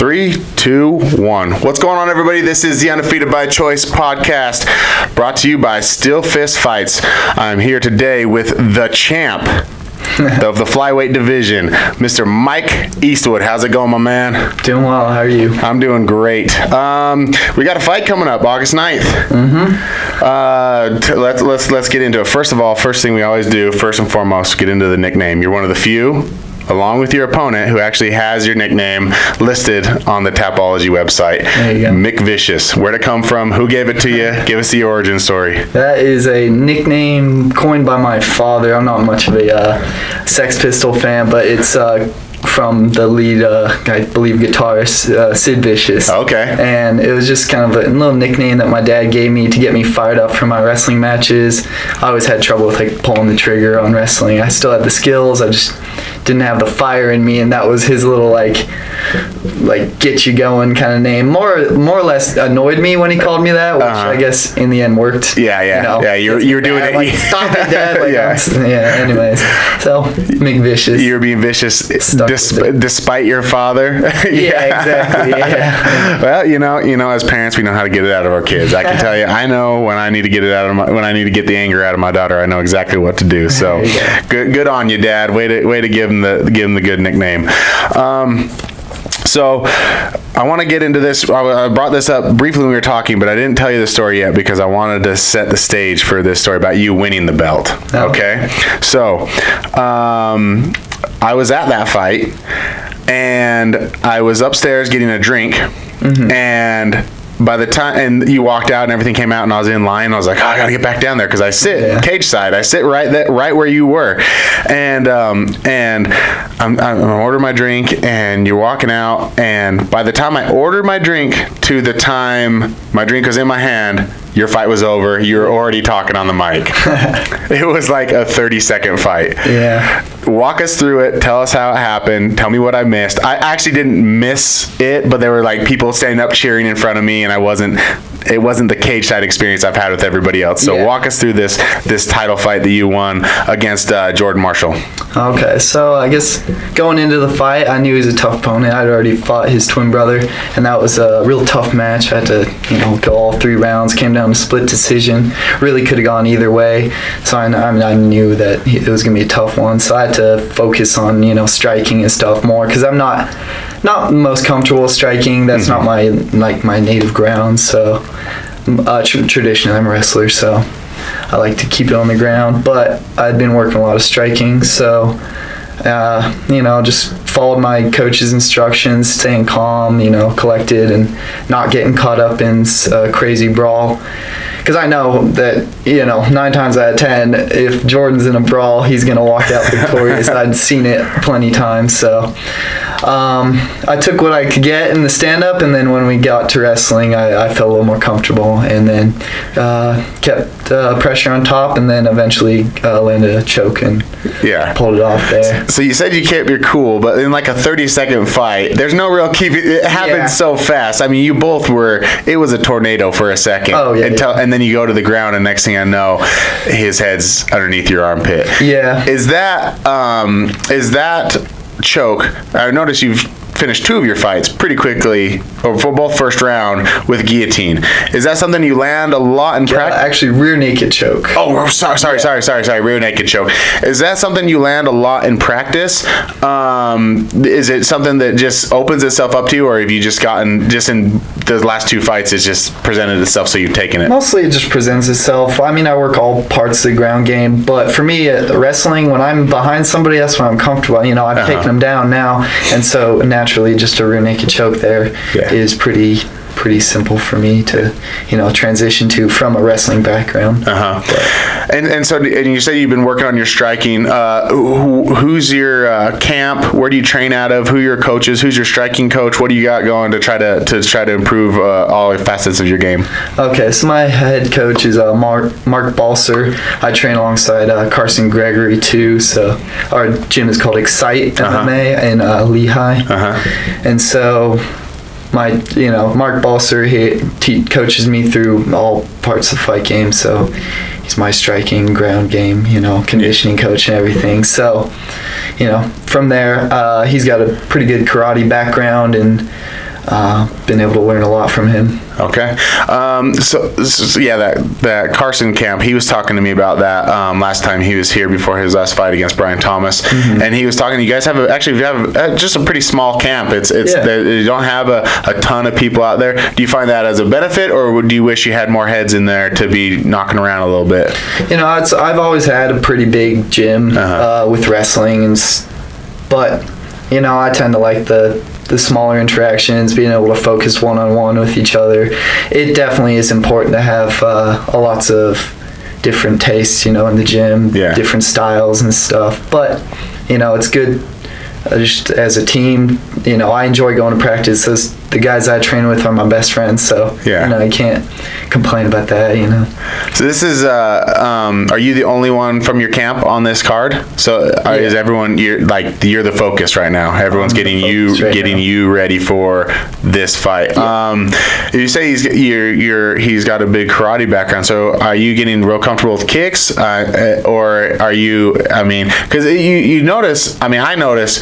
3, 2, 1. What's going on, everybody? This is the Undefeated by Choice podcast, brought to you by Still Fist Fights. I'm here today with the champ of the flyweight division, Mr. Mike Eastwood. How's it going, my man? Doing well. How are you? I'm doing great. We got a fight coming up August 9th. Let's get into it. First of all, first thing we always do, first and foremost, get into the nickname. You're one of the few, along with your opponent, who actually has your nickname listed on the Tapology website. There you go. Mick Vicious. Where'd it come from? Who gave it to you? Give us the origin story. That is a nickname coined by my father. I'm not much of a Sex Pistol fan, but it's from the lead, I believe, guitarist, Sid Vicious. Okay. And it was just kind of a little nickname that my dad gave me to get me fired up for my wrestling matches. I always had trouble with pulling the trigger on wrestling. I still had the skills. I just didn't have the fire in me, and that was his little get you going kind of name. More or less annoyed me when he called me that, which I guess in the end worked. Yeah. You're doing it. Stop it, Dad. Anyways, so Mick Vicious. You're being vicious despite your father. Yeah, exactly. Yeah. Well, you know, as parents, we know how to get it out of our kids. I can tell you, I know when I need to get it out of when I need to get the anger out of my daughter. I know exactly what to do. So, good on you, Dad. Way to give him the good nickname. So I want to get into this. I brought this up briefly when we were talking, but I didn't tell you the story yet because I wanted to set the stage for this story about you winning the belt. Okay? So I was at that fight, and I was upstairs getting a drink, and by the time and you walked out and everything came out and I was in line, I was like, I gotta get back down there because I sit cage side. I sit right where you were, and I'm ordering my drink and you're walking out, and by the time I ordered my drink to the time my drink was in my hand, your fight was over. You were already talking on the mic. It was like a 30-second fight. Yeah. Walk us through it. Tell us how it happened. Tell me what I missed. I actually didn't miss it, but there were people standing up cheering in front of me, and it wasn't the cage side experience I've had with everybody else. So walk us through this title fight that you won against Jordan Marshall. Okay, so I guess going into the fight, I knew he was a tough opponent. I'd already fought his twin brother, and that was a real tough match. I had to, go all 3 rounds. Came down to split decision. Really could have gone either way. So I knew that it was going to be a tough one. So I had to focus on, striking and stuff more, because I'm not most comfortable striking. That's not my native ground. So traditionally I'm a wrestler, so I like to keep it on the ground, but I'd been working a lot of striking, so just followed my coach's instructions, staying calm, collected, and not getting caught up in a crazy brawl. Because I know that, 9 times out of 10, if Jordan's in a brawl, he's going to walk out victorious. I'd seen it plenty times, so I took what I could get in the stand-up, and then when we got to wrestling, I felt a little more comfortable, and then kept pressure on top, and then eventually landed a choke and pulled it off there. So you said you kept your cool, but in a 30-second fight, there's no real keeping. It happened so fast. I mean, you both were. It was a tornado for a second. Oh yeah. And then you go to the ground, and next thing I know, his head's underneath your armpit. Yeah. Is that choke? I noticed you've finished 2 of your fights pretty quickly, or for both first round, with guillotine. Is that something you land a lot in practice? Actually, rear naked choke. Oh, sorry, rear naked choke. Is that something you land a lot in practice? Is it something that just opens itself up to you, or have you just gotten, just in the last 2 fights, it's just presented itself so you've taken it? Mostly it just presents itself. I mean, I work all parts of the ground game, but for me, wrestling, when I'm behind somebody, that's when I'm comfortable. I've taken them down now, and so naturally just a rear naked choke there is pretty simple for me to transition to from a wrestling background. And so you say you've been working on your striking. Who's your camp? Where do you train out of? Who are your coaches? Who's your striking coach? What do you got going to try to improve all facets of your game? Okay, so my head coach is Mark Balser. I train alongside Carson Gregory too. So our gym is called Excite MMA in Lehigh. And so Mark Balser, he coaches me through all parts of the fight game, so he's my striking, ground game, conditioning coach and everything. So, from there, he's got a pretty good karate background, and been able to learn a lot from him. Okay. So yeah, that Carson camp, he was talking to me about that last time he was here before his last fight against Brian Thomas. And he was talking, you guys have just a pretty small camp. You don't have a ton of people out there. Do you find that as a benefit, or do you wish you had more heads in there to be knocking around a little bit? I've always had a pretty big gym with wrestling, but I tend to like the smaller interactions, being able to focus one-on-one with each other. It definitely is important to have lots of different tastes, in the gym, different styles and stuff. But, it's good just as a team. I enjoy going to practice. The guys I train with are my best friends, so, I can't complain about that, So this is, are you the only one from your camp on this card? So is everyone, you're the focus right now. Everyone's getting you ready for this fight. You say he's got a big karate background. So are you getting real comfortable with kicks, or are you? Because you notice. I notice.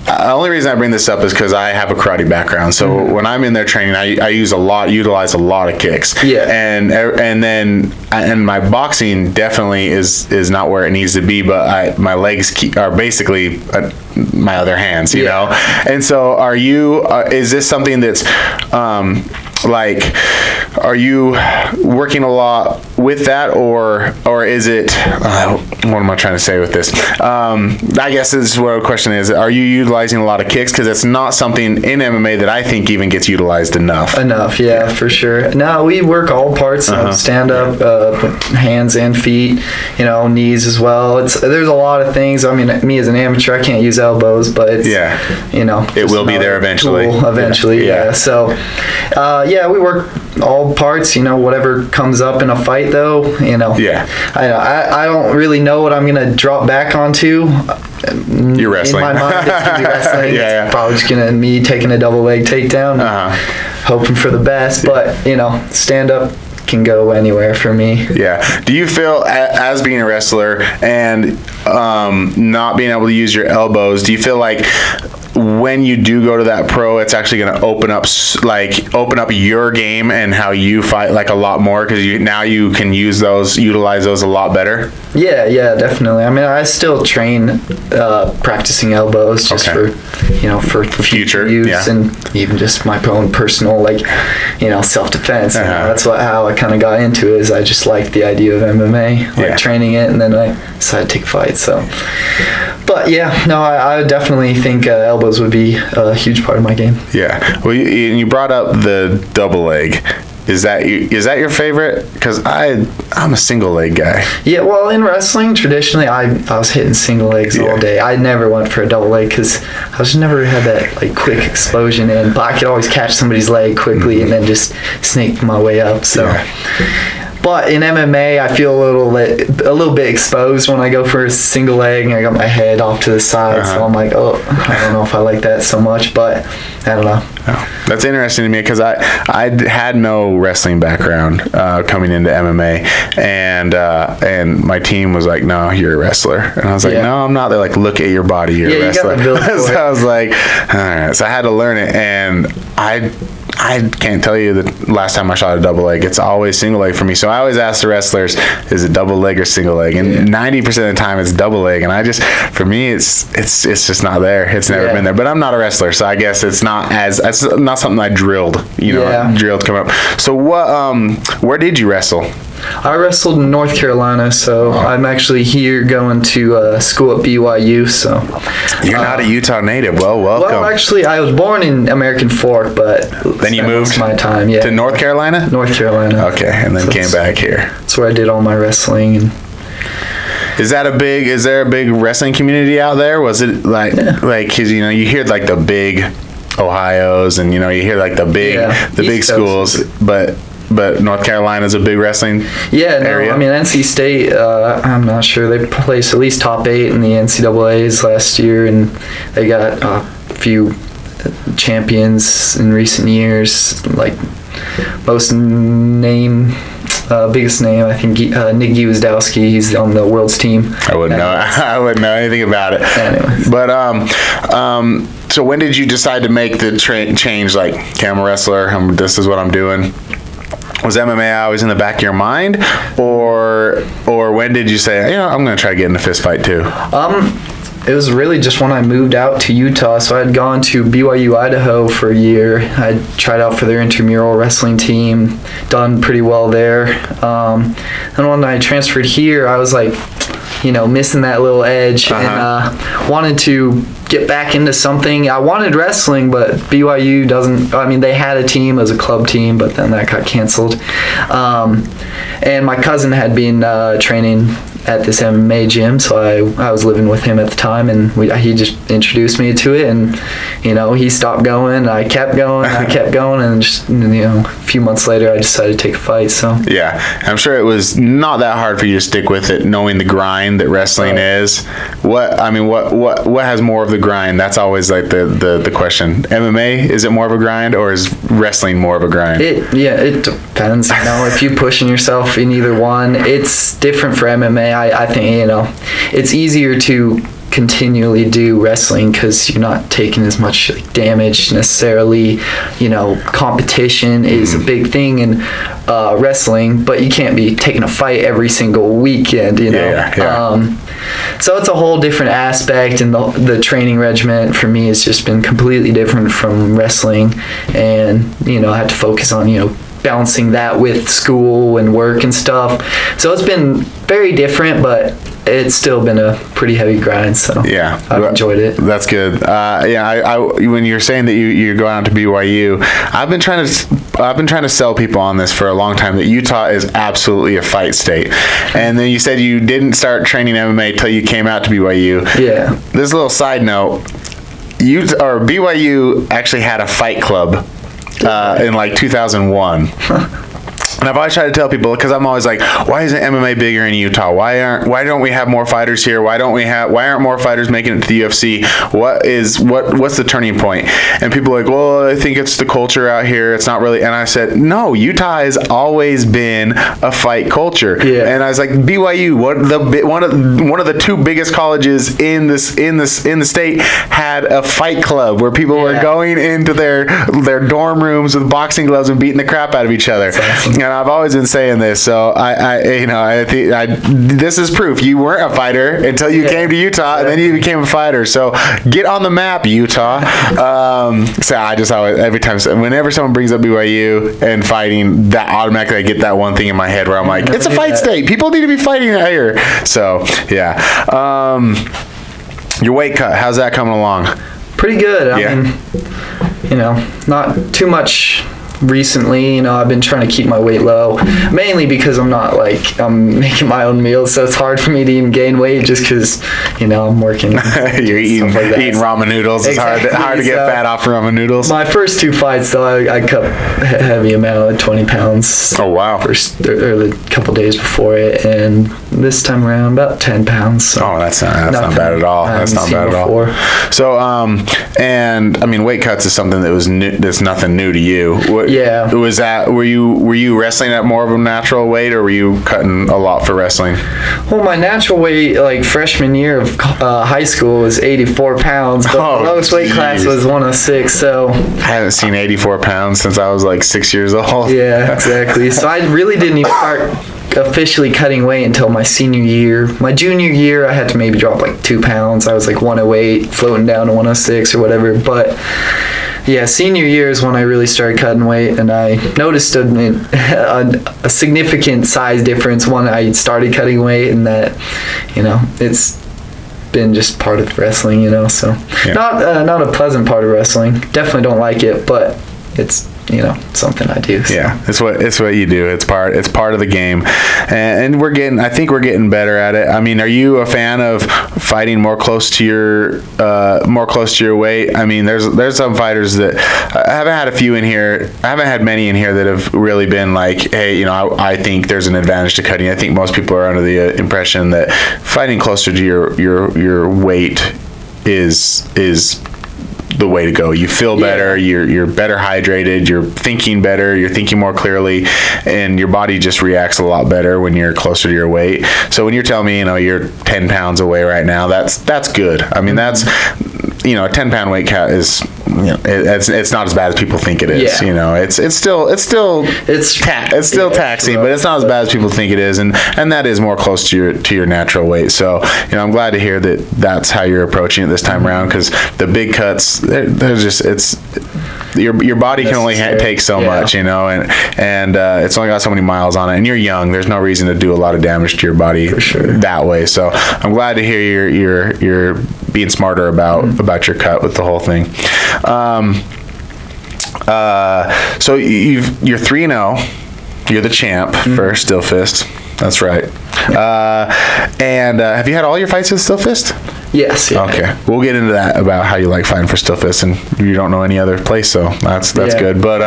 The only reason I bring this up is because I have a karate background. So when I'm in there training, I utilize a lot of kicks. Yeah. And my boxing definitely is not where it needs to be, but my legs are basically my other hands, you know. And so, are you? Is this something that's are you working a lot with that, or is it? What am I trying to say with this? I guess this is what the question is. Are you utilizing a lot of kicks? Because it's not something in MMA that I think even gets utilized enough. Yeah, for sure. No, we work all parts. Stand up, hands and feet. Knees as well. There's a lot of things. Me as an amateur, I can't use elbows, but it's, it will be there eventually. Yeah. So, we work all parts. Whatever comes up in a fight, though. I don't really know what I'm gonna drop back onto. You're wrestling. In my mind, it's gonna be wrestling. It's probably just gonna me taking a double leg takedown, hoping for the best. But stand up can go anywhere for me. Yeah. Do you feel, as being a wrestler and not being able to use your elbows, do you feel like when you do go to that pro, it's actually going to open up your game and how you fight a lot more, because now you can utilize those a lot better? Yeah, definitely. I still train practicing elbows just for future use, and even just my own personal self-defense. That's how I kind of got into it. Is I just liked the idea of MMA, training it, and then I decided to take fights. So, but I definitely think elbows would be a huge part of my game. Yeah. Well, you brought up the double leg. Is that your favorite? Because I'm a single leg guy. Yeah, well, in wrestling, traditionally, I was hitting single legs all day. I never went for a double leg because I just never had that quick explosion in. But I could always catch somebody's leg quickly and then just snake my way up. So. Yeah. But in MMA, I feel a little bit exposed when I go for a single leg, and I got my head off to the side. So I'm like, I don't know if I like that so much, but I don't know. Oh, that's interesting to me, because I had no wrestling background coming into MMA, and my team was like, "No, you're a wrestler," and I was like, "No, I'm not." They're like, "Look at your body, you're a wrestler." You gotta build so I was like, "All right." So I had to learn it, and I can't tell you the last time I shot a double leg. It's always single leg for me. So I always ask the wrestlers, is it double leg or single leg? And 90% of the time it's double leg. And for me, it's just not there. It's never been there. But I'm not a wrestler, so I guess it's not something I drilled. Drilled to come up. So where did you wrestle? I wrestled in North Carolina, so I'm actually here going to school at BYU. So you're not a Utah native. Well, welcome. Well, actually, I was born in American Fork, but then you moved my time to North Carolina. North Carolina. Okay, and then came back here. That's where I did all my wrestling. And is there a big wrestling community out there? Was it because you hear the big Ohios, and you hear the big schools, but North Carolina's a big wrestling area. NC State, I'm not sure. They placed at least top 8 in the NCAAs last year, and they got a few champions in recent years. Biggest name, I think Nick Gwiazdowski. He's on the world's team. I wouldn't know anything about it. Anyways. But So when did you decide to make the change? Like, okay, I'm a wrestler. This is what I'm doing. Was MMA always in the back of your mind, or when did you say, I'm going to try to get in a fist fight too? It was really just when I moved out to Utah. So I had gone to BYU, Idaho for a year. I tried out for their intramural wrestling team, done pretty well there. And when I transferred here, I was like, missing that little edge, and wanted to get back into something. I wanted wrestling, but BYU they had a team, as a club team, but then that got canceled. And my cousin had been training at this MMA gym, so I was living with him at the time, and he just introduced me to it, and he stopped going, I kept going, and just a few months later I decided to take a fight. So yeah, I'm sure it was not that hard for you to stick with it, knowing the grind that wrestling is. What has more of the grind? That's always like the question. MMA, is it more of a grind, or is wrestling more of a grind? It depends. If you're pushing yourself in either one, it's different for MMA. I think it's easier to continually do wrestling because you're not taking as much damage necessarily. Competition is a big thing in wrestling, but you can't be taking a fight every single weekend. Yeah. So it's a whole different aspect, and the training regimen for me has just been completely different from wrestling, and I had to focus on balancing that with school and work and stuff. So it's been very different, but it's still been a pretty heavy grind. So yeah, I've enjoyed it. That's good. I when you're saying that you're going out to BYU, I've been trying to sell people on this for a long time, that Utah is absolutely a fight state. And then you said you didn't start training MMA till you came out to BYU. Yeah. This little side note, BYU actually had a fight club in like 2001. And I've always tried to tell people, because I'm always like, why isn't MMA bigger in Utah? Why don't we have more fighters here? Why aren't more fighters making it to the UFC? What's the turning point? And people are like, well, I think it's the culture out here. It's not really. And I said, no, Utah has always been a fight culture. Yeah. And I was like, BYU, one of the two biggest colleges in the state, had a fight club where people were going into their dorm rooms with boxing gloves and beating the crap out of each other. That's awesome. And I've always been saying this, so I think this is proof you weren't a fighter until you came to Utah, and then you became a fighter. So get on the map, Utah. So I just always, whenever someone brings up BYU and fighting, that automatically I get that one thing in my head where I'm like, it's a fight state. People need to be fighting out here. So yeah. Your weight cut, how's that coming along? Pretty good. I mean, not too much recently. I've been trying to keep my weight low, mainly because I'm I'm making my own meals, so it's hard for me to even gain weight just because I'm working. You're eating ramen noodles. Exactly. It's hard to get fat off ramen noodles. My first two fights, though, I cut a heavy amount, like 20 pounds. Oh wow! Or the couple days before it, and this time around about 10 pounds. So that's not bad at all. That's not bad at all. So and I mean, weight cuts is something that was new, that's nothing new to you. Yeah. Was that, were you wrestling at more of a natural weight, or were you cutting a lot for wrestling? Well, my natural weight, like freshman year of high school, was 84 pounds, but the lowest weight class was 106. So I haven't seen 84 pounds since I was like 6 years old. Yeah, exactly. So I really didn't even start officially cutting weight until my senior year. My junior year, I had to maybe drop like 2 pounds. I was like 108, floating down to 106 or whatever. But yeah, senior year is when I really started cutting weight, and I noticed a significant size difference when I started cutting weight, and that, it's been just part of wrestling, so not a pleasant part of wrestling. Definitely don't like it, but it's something I do. So. Yeah, it's what you do. It's part of the game, and I think we're getting better at it. I mean, are you a fan of fighting more close to your weight? I mean, there's some fighters that I haven't had a few in here. I haven't had many in here that have really been like, hey, I think there's an advantage to cutting. I think most people are under the impression that fighting closer to your weight is the way to go. You feel better, you're better hydrated, you're thinking better, you're thinking more clearly, and your body just reacts a lot better when you're closer to your weight. So when you're telling me, you're 10 pounds away right now, that's good. I mean, a 10-pound weight cut is, it's not as bad as people think it is. Yeah. It's still taxing, but it's not as bad as people think it is, and that is more close to your natural weight. So I'm glad to hear that that's how you're approaching it this time around, because the big cuts, they're just your body can only take so much, and it's only got so many miles on it, and you're young. There's no reason to do a lot of damage to your body that way. So I'm glad to hear you're being smarter about your cut with the whole thing. So you're 3-0. You're the champ for Still Fist. That's right. And have you had all your fights with Still Fist? Yes. Yeah. Okay. We'll get into that about how you like fighting for Still Fist, and you don't know any other place, so that's good. But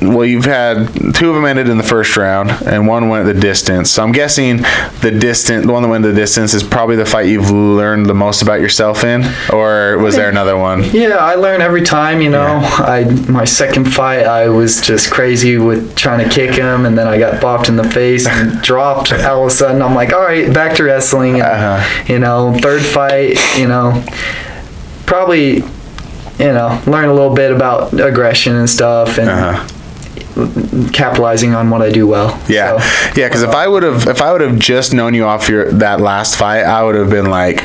well, you've had 2 of them ended in the first round, and 1 went the distance. So I'm guessing the one that went the distance is probably the fight you've learned the most about yourself in, or was there another one? Yeah, I learn every time. My second fight, I was just crazy with trying to kick him, and then I got bopped in the face and dropped. All of a sudden, I'm like, all right, back to wrestling. And, third fight, probably. Learn a little bit about aggression and stuff, and capitalizing on what I do well. Yeah, because if I would have just known you off that last fight, I would have been like,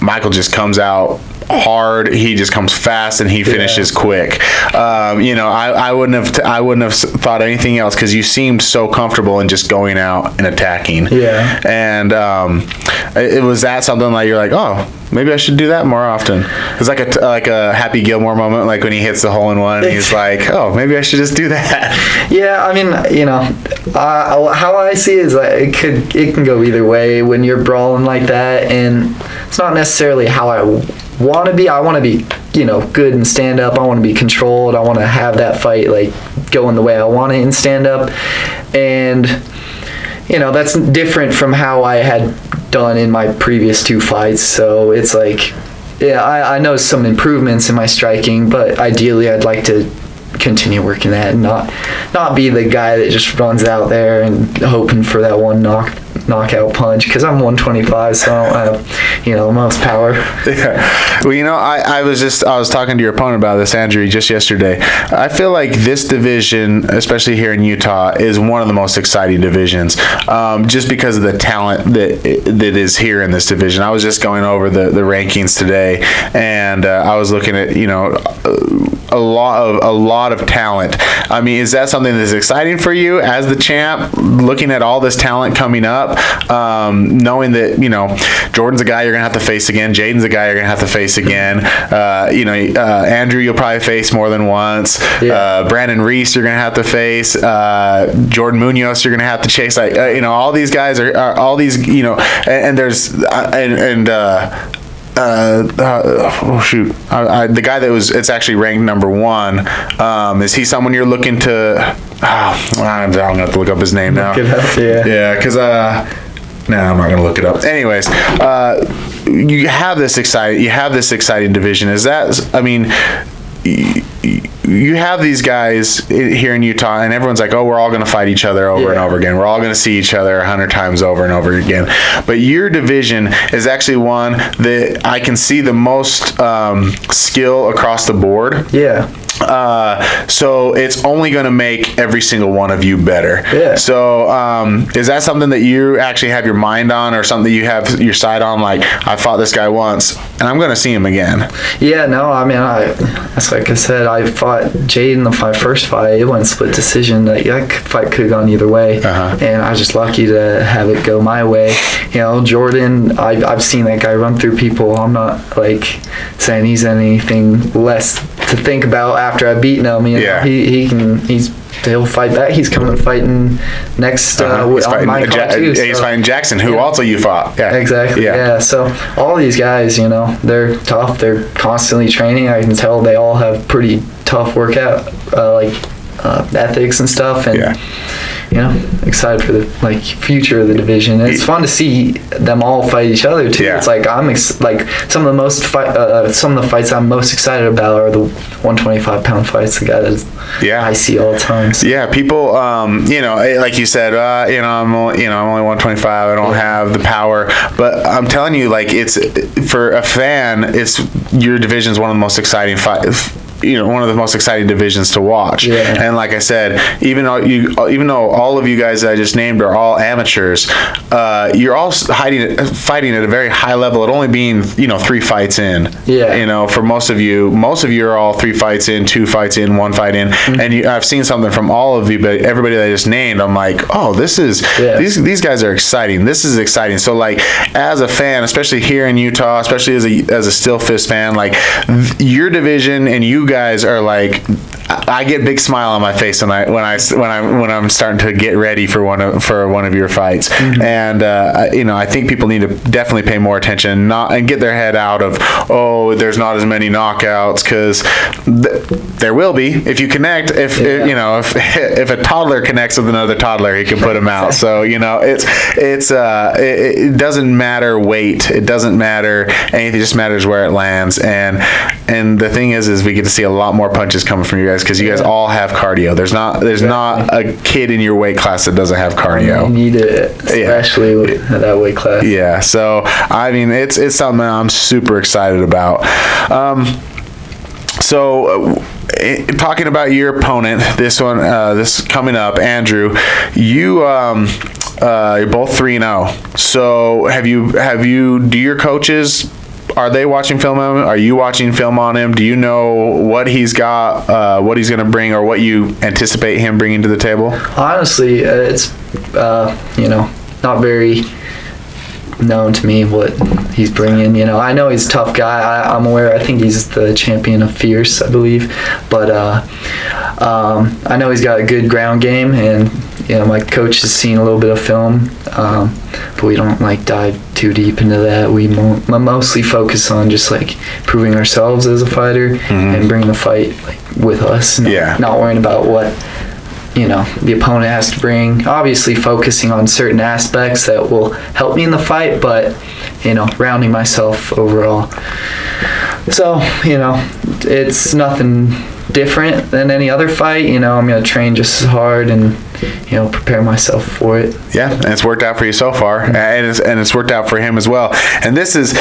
Michael just comes out hard, he just comes fast, and he finishes quick. I wouldn't have thought anything else, because you seemed so comfortable in just going out and attacking. Yeah. And it was that something like you're like, oh, maybe I should do that more often. It's like a Happy Gilmore moment, like when he hits the hole in one, and he's like, oh, maybe I should just do that. Yeah, I mean, how I see it is like it can go either way when you're brawling like that, and it's not necessarily how I want to be. I want to be, good in stand up. I want to be controlled. I want to have that fight like going the way I want it in stand up, and that's different from how I had done in my previous 2 fights. So it's like, I know some improvements in my striking, but ideally I'd like to continue working that and not be the guy that just runs out there and hoping for that one knockout punch, because I'm 125, so I don't have most power. Yeah. Well, I was talking to your opponent about this, Andrew, just yesterday. I feel like this division, especially here in Utah, is one of the most exciting divisions, just because of the talent that is here in this division. I was just going over the rankings today, and I was looking at a lot of talent. I mean, is that something that's exciting for you as the champ, looking at all this talent coming up, knowing that Jordan's a guy you're gonna have to face again, Jaden's a guy you're gonna have to face again, Andrew you'll probably face more than once, Brandon Reese you're gonna have to face, Jordan Munoz you're gonna have to chase, all these guys are all these, and there's oh shoot! The guy it's actually ranked number 1. Is he someone you're looking to? I'm gonna have to look up his name now. Look it up, yeah, because no, I'm not gonna look it up. Anyways, you have this exciting division. Is that? I mean, you have these guys here in Utah, and everyone's like, oh, we're all going to fight each other over and over again. We're all going to see each other 100 times over and over again. But your division is actually one that I can see the most skill across the board. Yeah. So it's only going to make every single one of you better. Yeah. So is that something that you actually have your mind on, or something that you have your sight on? Like, I fought this guy once, and I'm going to see him again. Yeah, no, I mean, that's like I said, I fought Jade in the first fight. It went split decision. That fight could have gone either way, and I was just lucky to have it go my way. Jordan, I've seen that guy run through people. I'm not like saying he's anything less to think about after I've beaten him. He'll fight back. He's coming fighting next on my card too. He's fighting Jackson, who also you fought. Yeah. Exactly. Yeah. So all these guys, they're tough. They're constantly training. I can tell they all have pretty tough workout ethics and stuff. And excited for the future of the division. And it's fun to see them all fight each other too. Yeah. It's like some of the fights I'm most excited about are the 125-pound fights. The guy that I see all the time. So. Yeah, people, like you said, I'm only 125. I don't have the power, but I'm telling you, it's for a fan, your division is one of the most exciting one of the most exciting divisions to watch. Yeah. And like I said, even though all of you guys that I just named are all amateurs, you're all fighting at a very high level. It only being 3 fights in. Yeah. For most of you are all 3 fights in, 2 fights in, 1 fight in, and I've seen something from all of you, but everybody that I just named, I'm like, oh, these guys are exciting. This is exciting. So as a fan, especially here in Utah, especially as a Still Fist fan, your division and you guys are I get a big smile on my face when I'm starting to get ready for one of your fights. And I think people need to definitely pay more attention and get their head out of, there's not as many knockouts, because there will be if you connect. If a toddler connects with another toddler, he can put him out. So it doesn't matter weight, it doesn't matter anything, it just matters where it lands. And the thing is we get to see a lot more punches coming from you guys, because you guys all have cardio. There's not a kid in your weight class that doesn't have cardio. You need it, especially with that weight class. Yeah. So it's something I'm super excited about. Talking about your opponent, this coming up, Andrew, you're both 3-0. So do your coaches, are they watching film on him? Are you watching film on him? Do you know what he's got, what he's going to bring, or what you anticipate him bringing to the table? Honestly, it's not very known to me what he's bringing. I know he's a tough guy. I'm aware. I think he's the champion of Fierce, I believe. But I know he's got a good ground game, and my coach has seen a little bit of film, but we don't dive too deep into that. We mostly focus on just proving ourselves as a fighter and bringing the fight with us. Not worrying about what the opponent has to bring. Obviously focusing on certain aspects that will help me in the fight, but rounding myself overall. So it's nothing different than any other fight. I'm going to train just as hard and prepare myself for it. Yeah, and it's worked out for you so far, and it's worked out for him as well. And this is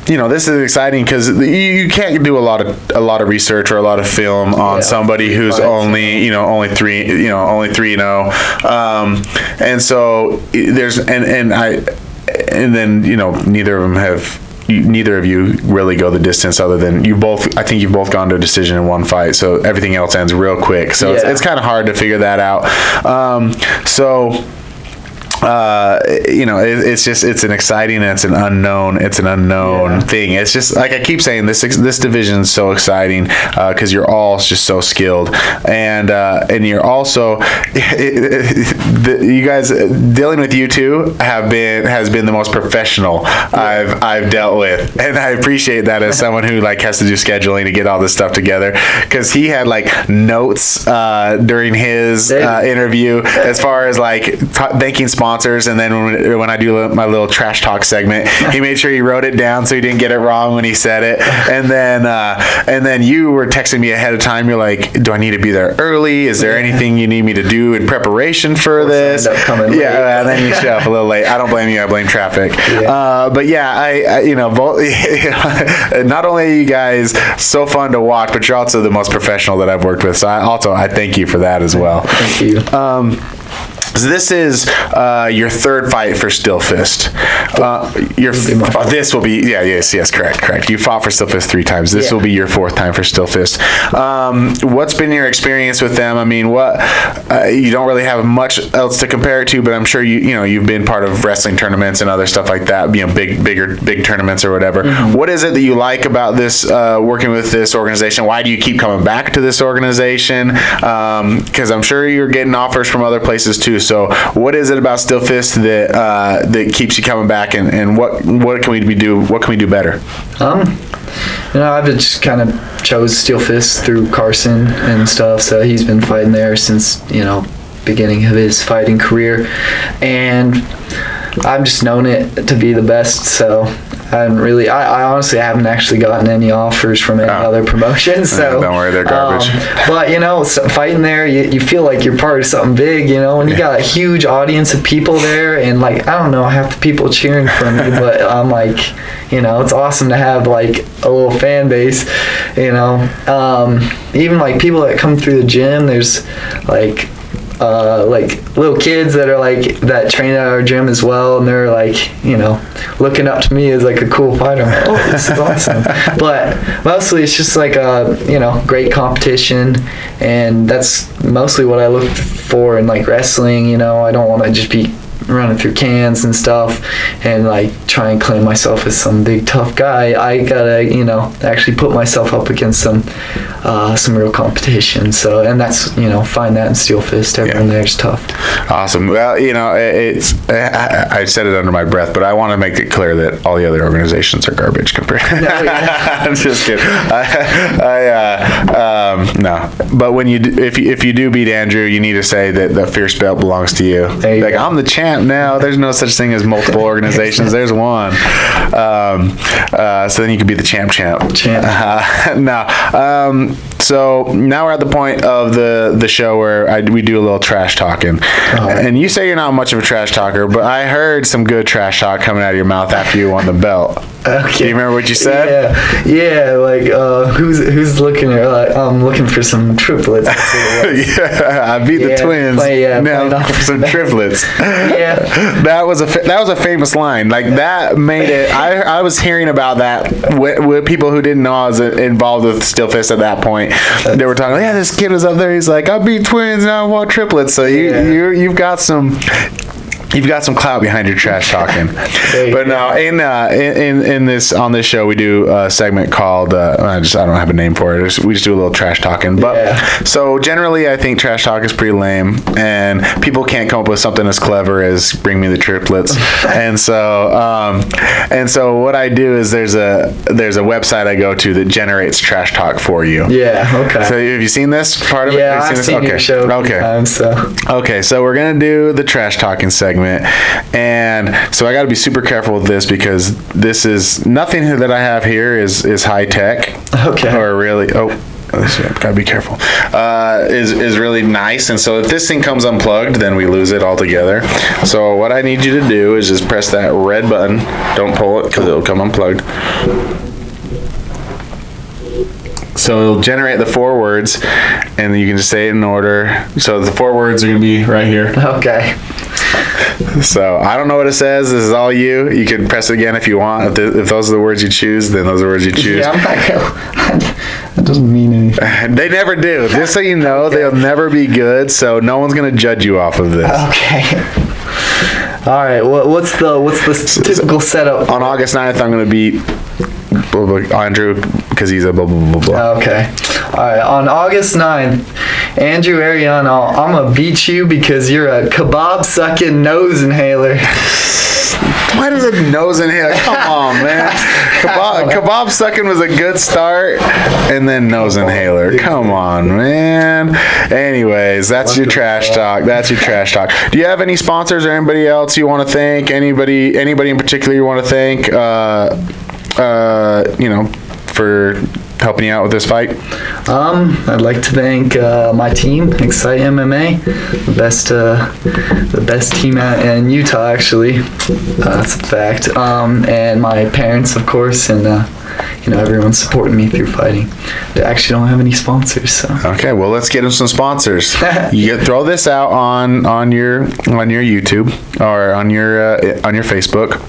exciting, because you can't do a lot of research or a lot of film on somebody who's only 3-0. And so there's and then neither of you really go the distance, other than I think you've both gone to a decision in one fight, so everything else ends real quick. So it's kind of hard to figure that out. It's an exciting, and it's an unknown thing. It's just like I keep saying, this division is so exciting, because you're all just so skilled, and you're also you guys, dealing with you two has been the most professional I've dealt with, and I appreciate that as someone who has to do scheduling to get all this stuff together, because he had notes during his interview as far as thanking sponsors. And then when I do my little trash talk segment, he made sure he wrote it down so he didn't get it wrong when he said it. And then you were texting me ahead of time. You're like, do I need to be there early? Is there anything you need me to do in preparation for this? End up coming late. And then you show up a little late. I don't blame you. I blame traffic. But both, not only are you guys so fun to watch, but you're also the most professional that I've worked with. So I thank you for that as well. Thank you. So this is your third fight for Still Fist. This will be yes, correct. You fought for Still Fist 3 times. This will be your 4th time for Still Fist. What's been your experience with them? I mean, you don't really have much else to compare it to, but I'm sure you've been part of wrestling tournaments and other stuff like that. Big tournaments or whatever. Mm-hmm. What is it that you like about this working with this organization? Why do you keep coming back to this organization? Because I'm sure you're getting offers from other places too. So what is it about Still Fist that keeps you coming back, and what can we do? What can we do better? I've just kind of chose Still Fist through Carson and stuff. So he's been fighting there since beginning of his fighting career, and I've just known it to be the best. So I honestly haven't actually gotten any offers from any other promotions. So don't worry, they're garbage. But fighting there, you feel like you're part of something big. When you got a huge audience of people there, and I don't know, half the people cheering for me, but I'm like, it's awesome to have like a little fan base. Even like people that come through the gym, there's like little kids that are that train at our gym as well, and they're looking up to me as like a cool fighter. I'm like, oh, this is awesome. But mostly it's just like great competition, and that's mostly what I look for in wrestling. I don't want to just be running through cans and stuff and try and claim myself as some big tough guy. I gotta actually put myself up against some real competition. So, and that's find that in Steel Fist. Everyone there's tough. Awesome. Well, it's I said it under my breath, but I want to make it clear that all the other organizations are garbage compared. I'm just kidding. No, but when if you do beat Andrew, you need to say that the Fierce belt belongs to you. Like, I'm the champ now. There's no such thing as multiple organizations. There's one. So then you could be the champ. So now we're at the point of the show where we do a little trash talking. And you say you're not much of a trash talker, but I heard some good trash talk coming out of your mouth after you won the belt. Okay. Do you remember what you said? Yeah. Who's looking at? I'm looking for some triplets. Yeah, I beat the twins. Now for some triplets. Yeah. That was a famous line. That made it. I was hearing about that with people who didn't know I was involved with Steel Fist at that point. They were talking, this kid was up there. He's like, I beat twins, now I want triplets. So you've got some clout behind your trash talking. But no, in this on this show we do a segment called I don't have a name for it. We just do a little trash talking. But so generally I think trash talk is pretty lame, and people can't come up with something as clever as bring me the triplets. and so what I do is there's a website I go to that generates trash talk for you. Yeah. Okay. So have you seen this part of it? Yeah, I've seen your show a few times, so. Okay, so we're gonna do the trash talking segment. And so I got to be super careful with this because this is nothing that I have here is high tech. Okay. Or really, gotta be careful. Is really nice, and so if this thing comes unplugged, then we lose it altogether. So what I need you to do is just press that red button. Don't pull it because it'll come unplugged. So it'll generate the 4 words, and you can just say it in order. So the 4 words are gonna be right here. Okay. So I don't know what it says. This is all you. You can press it again if you want. If those are the words you choose, then those are the words you choose. Yeah, I'm not gonna. That doesn't mean anything. They never do. Just so you know, they'll never be good. So no one's gonna judge you off of this. Okay. All right. What's the typical setup? On August 9th, I'm gonna beat blah, blah, Andrew because he's a blah blah blah blah. Okay. All right. On August 9th, Andrew Ariano, I'm gonna beat you because you're a kebab sucking nose inhaler. Why does a nose inhaler? Come on, man. Kebab sucking was a good start, and then nose inhaler. Come on, man. Anyways, that's your trash talk. That's your trash talk. Do you have any sponsors or anybody else you want to thank? Anybody in particular you want to thank? For helping you out with this fight? I'd like to thank my team, Excite MMA, the best team in Utah, actually. That's a fact. And my parents, of course, and everyone's supporting me through fighting. I actually don't have any sponsors. So. Okay, well, let's get them some sponsors. You throw this out on your YouTube or on your Facebook.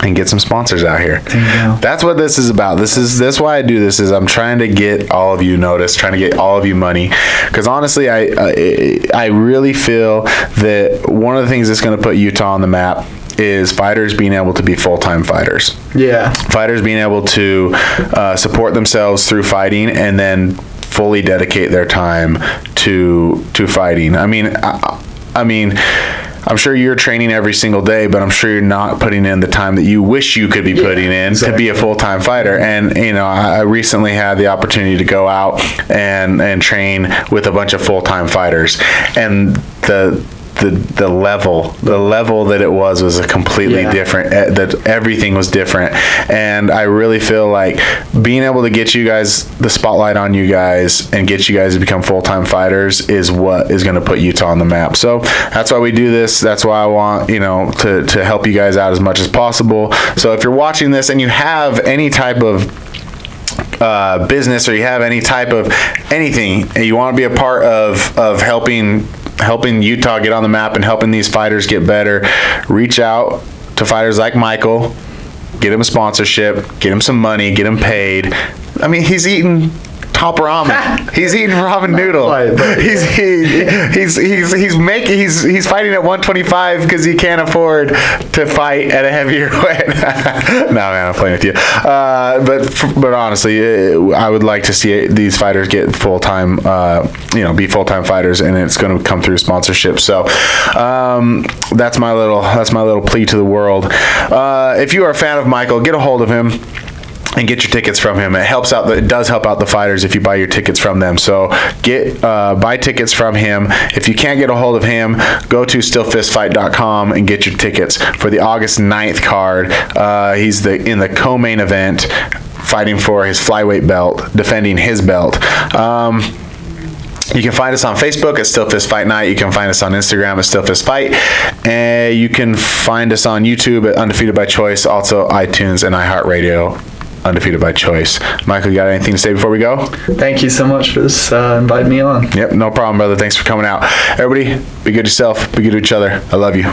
And get some sponsors out here. There you go. That's what this is about. That's why I do this. Is I'm trying to get all of you noticed, trying to get all of you money. Because honestly, I really feel that one of the things that's going to put Utah on the map is fighters being able to be full-time fighters. Yeah. Fighters being able to support themselves through fighting and then fully dedicate their time to fighting. I mean. I'm sure you're training every single day, but I'm sure you're not putting in the time that you wish you could be putting in to be a full-time fighter. And, you know, I recently had the opportunity to go out and train with a bunch of full-time fighters. And the level that it was a completely different, that everything was different. And I really feel like being able to get you guys the spotlight on you guys and get you guys to become full-time fighters is what is going to put Utah on the map. So that's why we do this. That's why I want, you know, to help you guys out as much as possible. So if you're watching this and you have any type of business, or you have any type of anything, and you want to be a part of helping Utah get on the map and helping these fighters get better, reach out to fighters like Michael, get him a sponsorship, get him some money, get him paid. I mean, he's eating top ramen. He's eating ramen noodle. He's fighting at 125 because he can't afford to fight at a heavier weight. No, man, I'm playing with you. But honestly, I would like to see these fighters get full-time, be full-time fighters, and it's going to come through sponsorship. So that's my little plea to the world. If you are a fan of Michael, get a hold of him and get your tickets from him. It does help out the fighters if you buy your tickets from them. So buy tickets from him. If you can't get a hold of him, go to stillfistfight.com and get your tickets for the August 9th card. He's in the co-main event, fighting for his flyweight belt, defending his belt. You can find us on Facebook at Still Fist Fight Night. You can find us on Instagram at Still Fist Fight. And you can find us on YouTube at Undefeated by Choice, also iTunes and iHeartRadio. Undefeated by Choice. Michael, you got anything to say before we go? Thank you so much for this, inviting me on. Yep, no problem, brother. Thanks for coming out. Everybody, be good to yourself. Be good to each other. I love you.